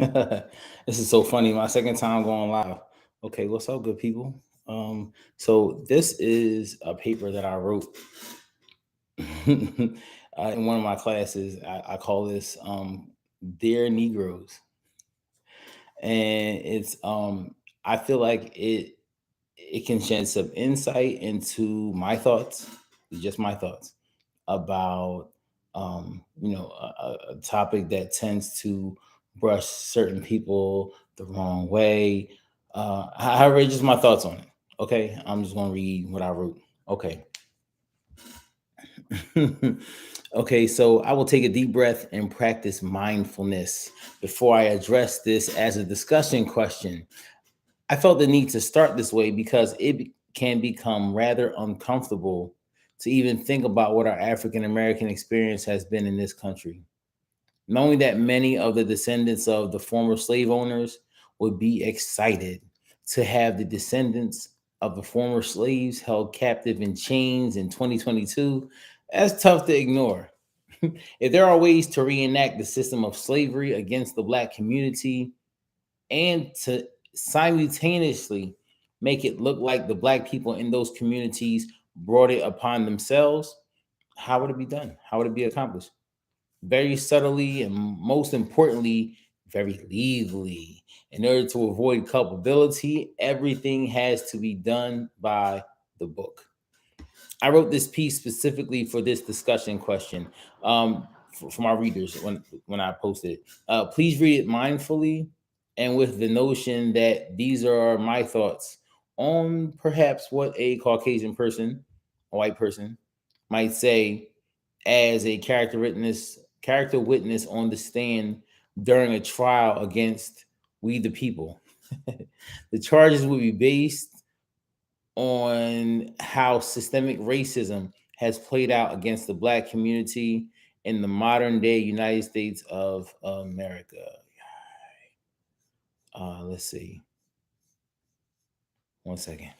This is so funny. My second time going live. Okay, what's up, good people? So this is a paper that I wrote in one of my classes. I call this "Dear Negroes," and it's I feel like it can shed some insight into my thoughts, just my thoughts about a topic that tends to brush certain people the wrong way. However, just my thoughts on it. Okay, I'm just gonna read what I wrote. Okay. Okay, so I will take a deep breath and practice mindfulness before I address this as a discussion question. I felt the need to start this way because can become rather uncomfortable to even think about what our African American experience has been in this country. Knowing that many of the descendants of the former slave owners would be excited to have the descendants of the former slaves held captive in chains in 2022, that's tough to ignore. If there are ways to reenact the system of slavery against the Black community and to simultaneously make it look like the Black people in those communities brought it upon themselves, how would it be done? How would it be accomplished? Very subtly and most importantly, very legally. In order to avoid culpability, everything has to be done by the book. I wrote this piece specifically for this discussion question for my readers when I posted it. Please read it mindfully and with the notion that these are my thoughts on perhaps what a Caucasian person, a white person, might say as a character witness on the stand during a trial against we the people. The charges will be based on how systemic racism has played out against the Black community in the modern day United States of America. Let's see. One second.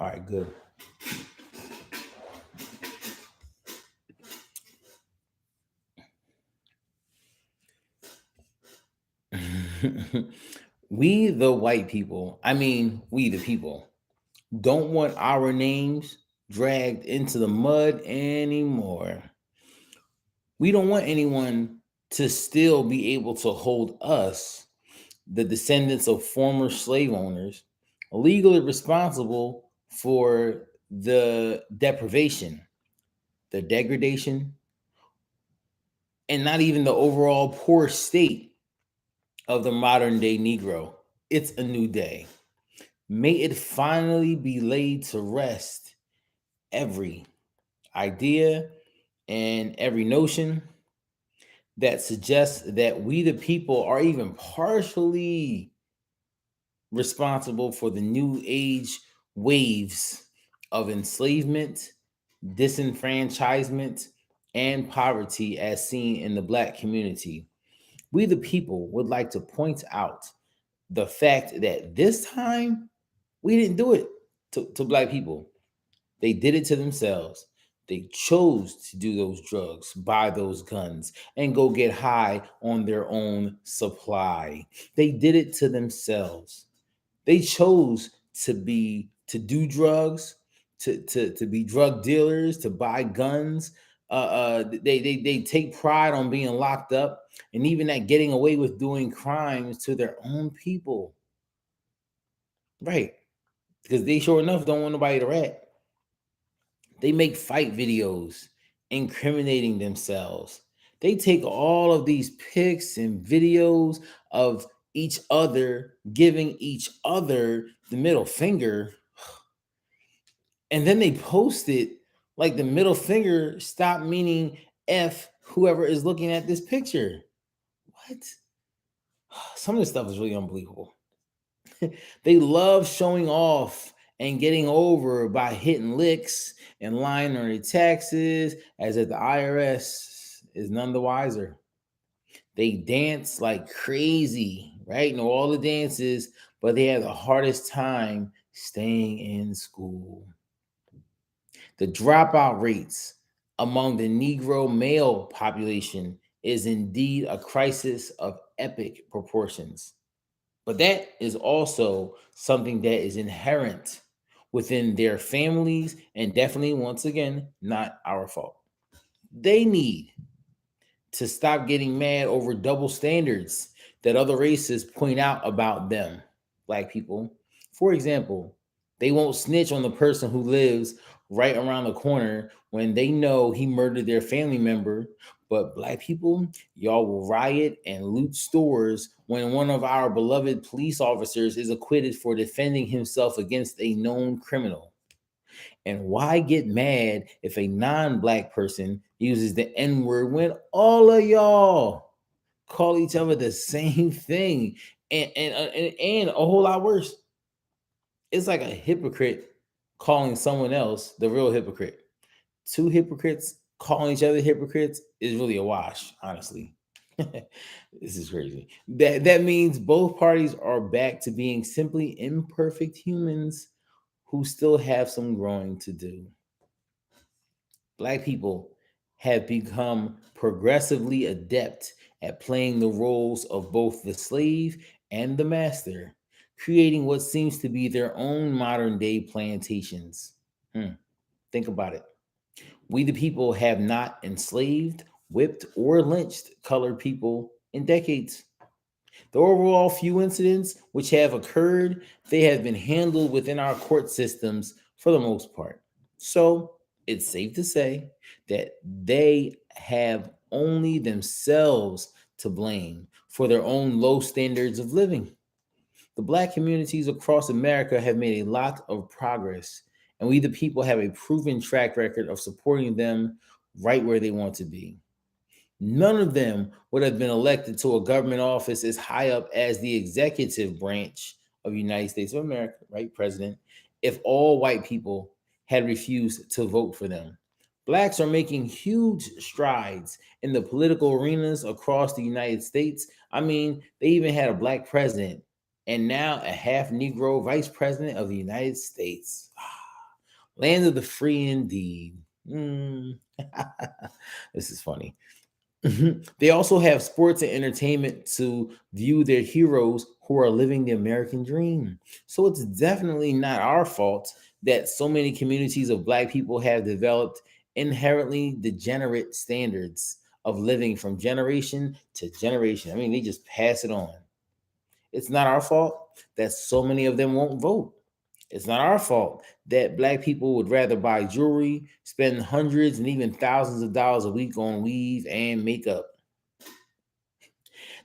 All right, good. We, the white people, I mean, we, the people, don't want our names dragged into the mud anymore. We don't want anyone to still be able to hold us, the descendants of former slave owners, legally responsible for the deprivation, the degradation, and not even the overall poor state of the modern day Negro. It's a new day. May it finally be laid to rest every idea and every notion that suggests that we, the people, are even partially responsible for the new age waves of enslavement, disenfranchisement, and poverty as seen in the Black community. We, the people, would like to point out the fact that this time we didn't do it to Black people. They did it to themselves. They chose to do those drugs, buy those guns, and go get high on their own supply. They did it to themselves. They chose to do drugs, to be drug dealers, to buy guns. They take pride on being locked up and even at getting away with doing crimes to their own people. Right. Because they sure enough don't want nobody to rat. They make fight videos incriminating themselves. They take all of these pics and videos of each other giving each other the middle finger, and then they post it like the middle finger stop meaning F whoever is looking at this picture. What? Some of this stuff is really unbelievable. They love showing off and getting over by hitting licks and lying on their taxes as if the IRS is none the wiser. They dance like crazy, right? Know all the dances, but they have the hardest time staying in school. The dropout rates among the Negro male population is indeed a crisis of epic proportions. But that is also something that is inherent within their families and definitely, once again, not our fault. They need to stop getting mad over double standards that other races point out about them, black people. For example, they won't snitch on the person who lives right around the corner when they know he murdered their family member. But black people, y'all will riot and loot stores when one of our beloved police officers is acquitted for defending himself against a known criminal. And why get mad if a non black person uses the N word when all of y'all call each other the same thing? And a whole lot worse, it's like a hypocrite calling someone else the real hypocrite. Two hypocrites calling each other hypocrites is really a wash, honestly. This is crazy. That means both parties are back to being simply imperfect humans who still have some growing to do. Black people have become progressively adept at playing the roles of both the slave and the master, creating what seems to be their own modern day plantations. Hmm, think about it. We, the people, have not enslaved, whipped, or lynched colored people in decades. The overall few incidents which have occurred, they have been handled within our court systems for the most part. So it's safe to say that they have only themselves to blame for their own low standards of living. The black communities across America have made a lot of progress, and we, the people, have a proven track record of supporting them right where they want to be. None of them would have been elected to a government office as high up as the executive branch of the United States of America, right? President, if all white people had refused to vote for them. Blacks are making huge strides in the political arenas across the United States. I mean, they even had a black president and now a half Negro vice president of the United States. Land of the free indeed. Mm. This is funny. Mhm. They also have sports and entertainment to view their heroes who are living the American dream. So it's definitely not our fault that so many communities of black people have developed inherently degenerate standards of living from generation to generation. I mean, they just pass it on. It's not our fault that so many of them won't vote. It's not our fault that black people would rather buy jewelry, spend hundreds and even thousands of dollars a week on weave and makeup.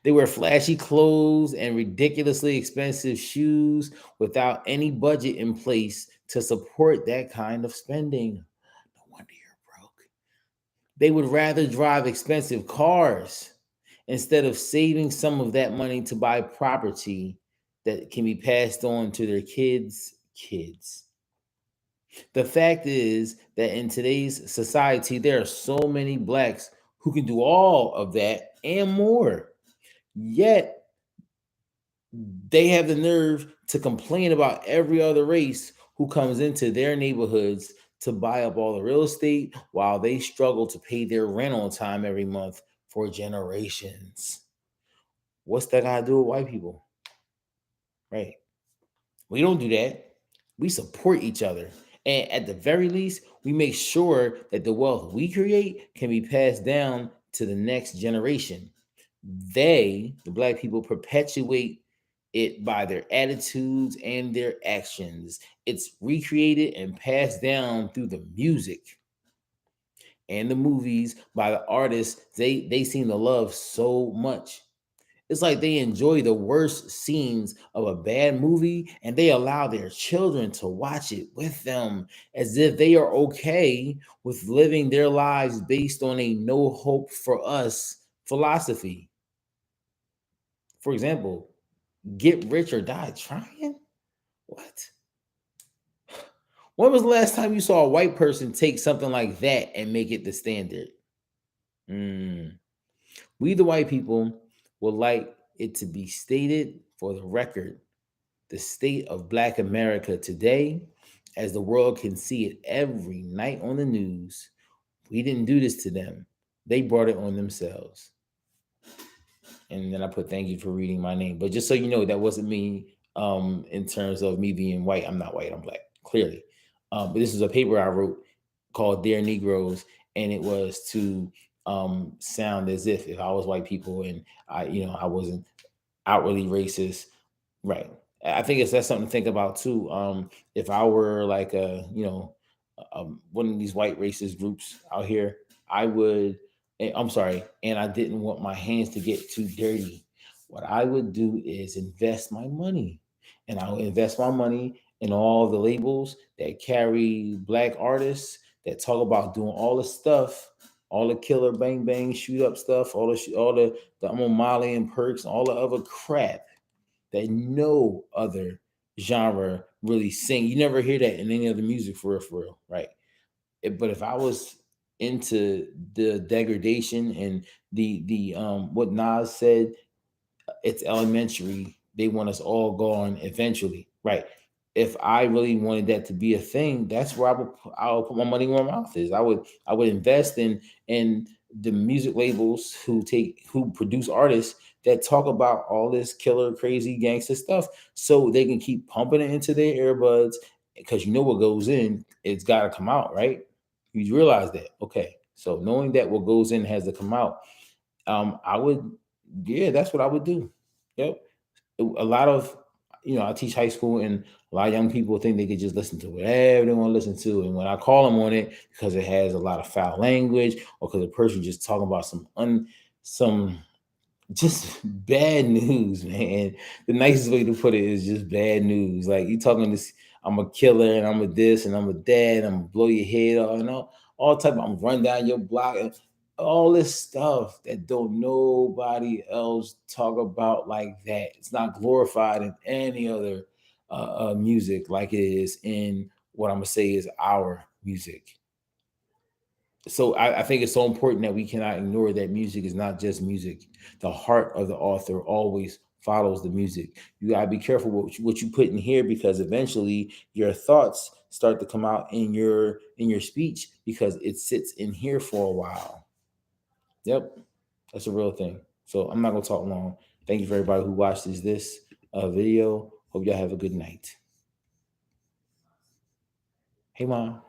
They wear flashy clothes and ridiculously expensive shoes without any budget in place to support that kind of spending. No wonder you're broke. They would rather drive expensive cars instead of saving some of that money to buy property that can be passed on to their kids. The fact is that in today's society, there are so many blacks who can do all of that and more. Yet they have the nerve to complain about every other race who comes into their neighborhoods to buy up all the real estate while they struggle to pay their rent on time every month for generations. What's that got to do with white people? Right. We don't do that. We support each other. And at the very least, we make sure that the wealth we create can be passed down to the next generation. They, the black people, perpetuate it by their attitudes and their actions. It's recreated and passed down through the music and the movies by the artists they seem to love so much. It's like they enjoy the worst scenes of a bad movie and they allow their children to watch it with them as if they are okay with living their lives based on a no hope for us philosophy. For example, get rich or die trying? What? When was the last time you saw a white person take something like that and make it the standard? Mm. We, the white people, would like it to be stated for the record, the state of Black America today, as the world can see it every night on the news. We didn't do this to them. They brought it on themselves. And then I put thank you for reading my name. But just so you know, that wasn't me in terms of me being white. I'm not white, I'm Black, clearly. But this is a paper I wrote called Dear Negroes, and it was to sound as if I was white people and I wasn't outwardly racist. Right. I think that's something to think about too. If I were like one of these white racist groups out here, I would. I'm sorry, and I didn't want my hands to get too dirty. What I would do is invest my money, and I would invest my money in all the labels that carry Black artists that talk about doing all the stuff, all the killer bang bang shoot up stuff, all the Molly and perks, and all the other crap that no other genre really sing. You never hear that in any other music for real, right? But if I was into the degradation and the what Nas said, it's elementary. They want us all gone eventually, right? If I really wanted that to be a thing, that's where I would put my money where my mouth is. I would invest in the music labels who produce artists that talk about all this killer, crazy, gangster stuff, so they can keep pumping it into their earbuds. Because you know what goes in, it's got to come out, right? You realize that, okay? So knowing that what goes in has to come out, I would, yeah, that's what I would do. Yep. A lot of, I teach high school, and a lot of young people think they could just listen to whatever they want to listen to. And when I call them on it, because it has a lot of foul language, or because the person just talking about some just bad news, man. The nicest way to put it is just bad news. Like you talking this, I'm a killer and I'm a this and I'm a that and I'm gonna blow your head off and all type of, I'm run down your block and all this stuff that don't nobody else talk about like that. It's not glorified in any other music like it is in what I'm gonna say is our music. So I think it's so important that we cannot ignore that music is not just music. The heart of the author always follows the music. You gotta be careful what you put in here, because eventually your thoughts start to come out in your speech, because it sits in here for a while. Yep, that's a real thing. So I'm not gonna talk long. Thank you for everybody who watched this video. Hope y'all have a good night. Hey, mom.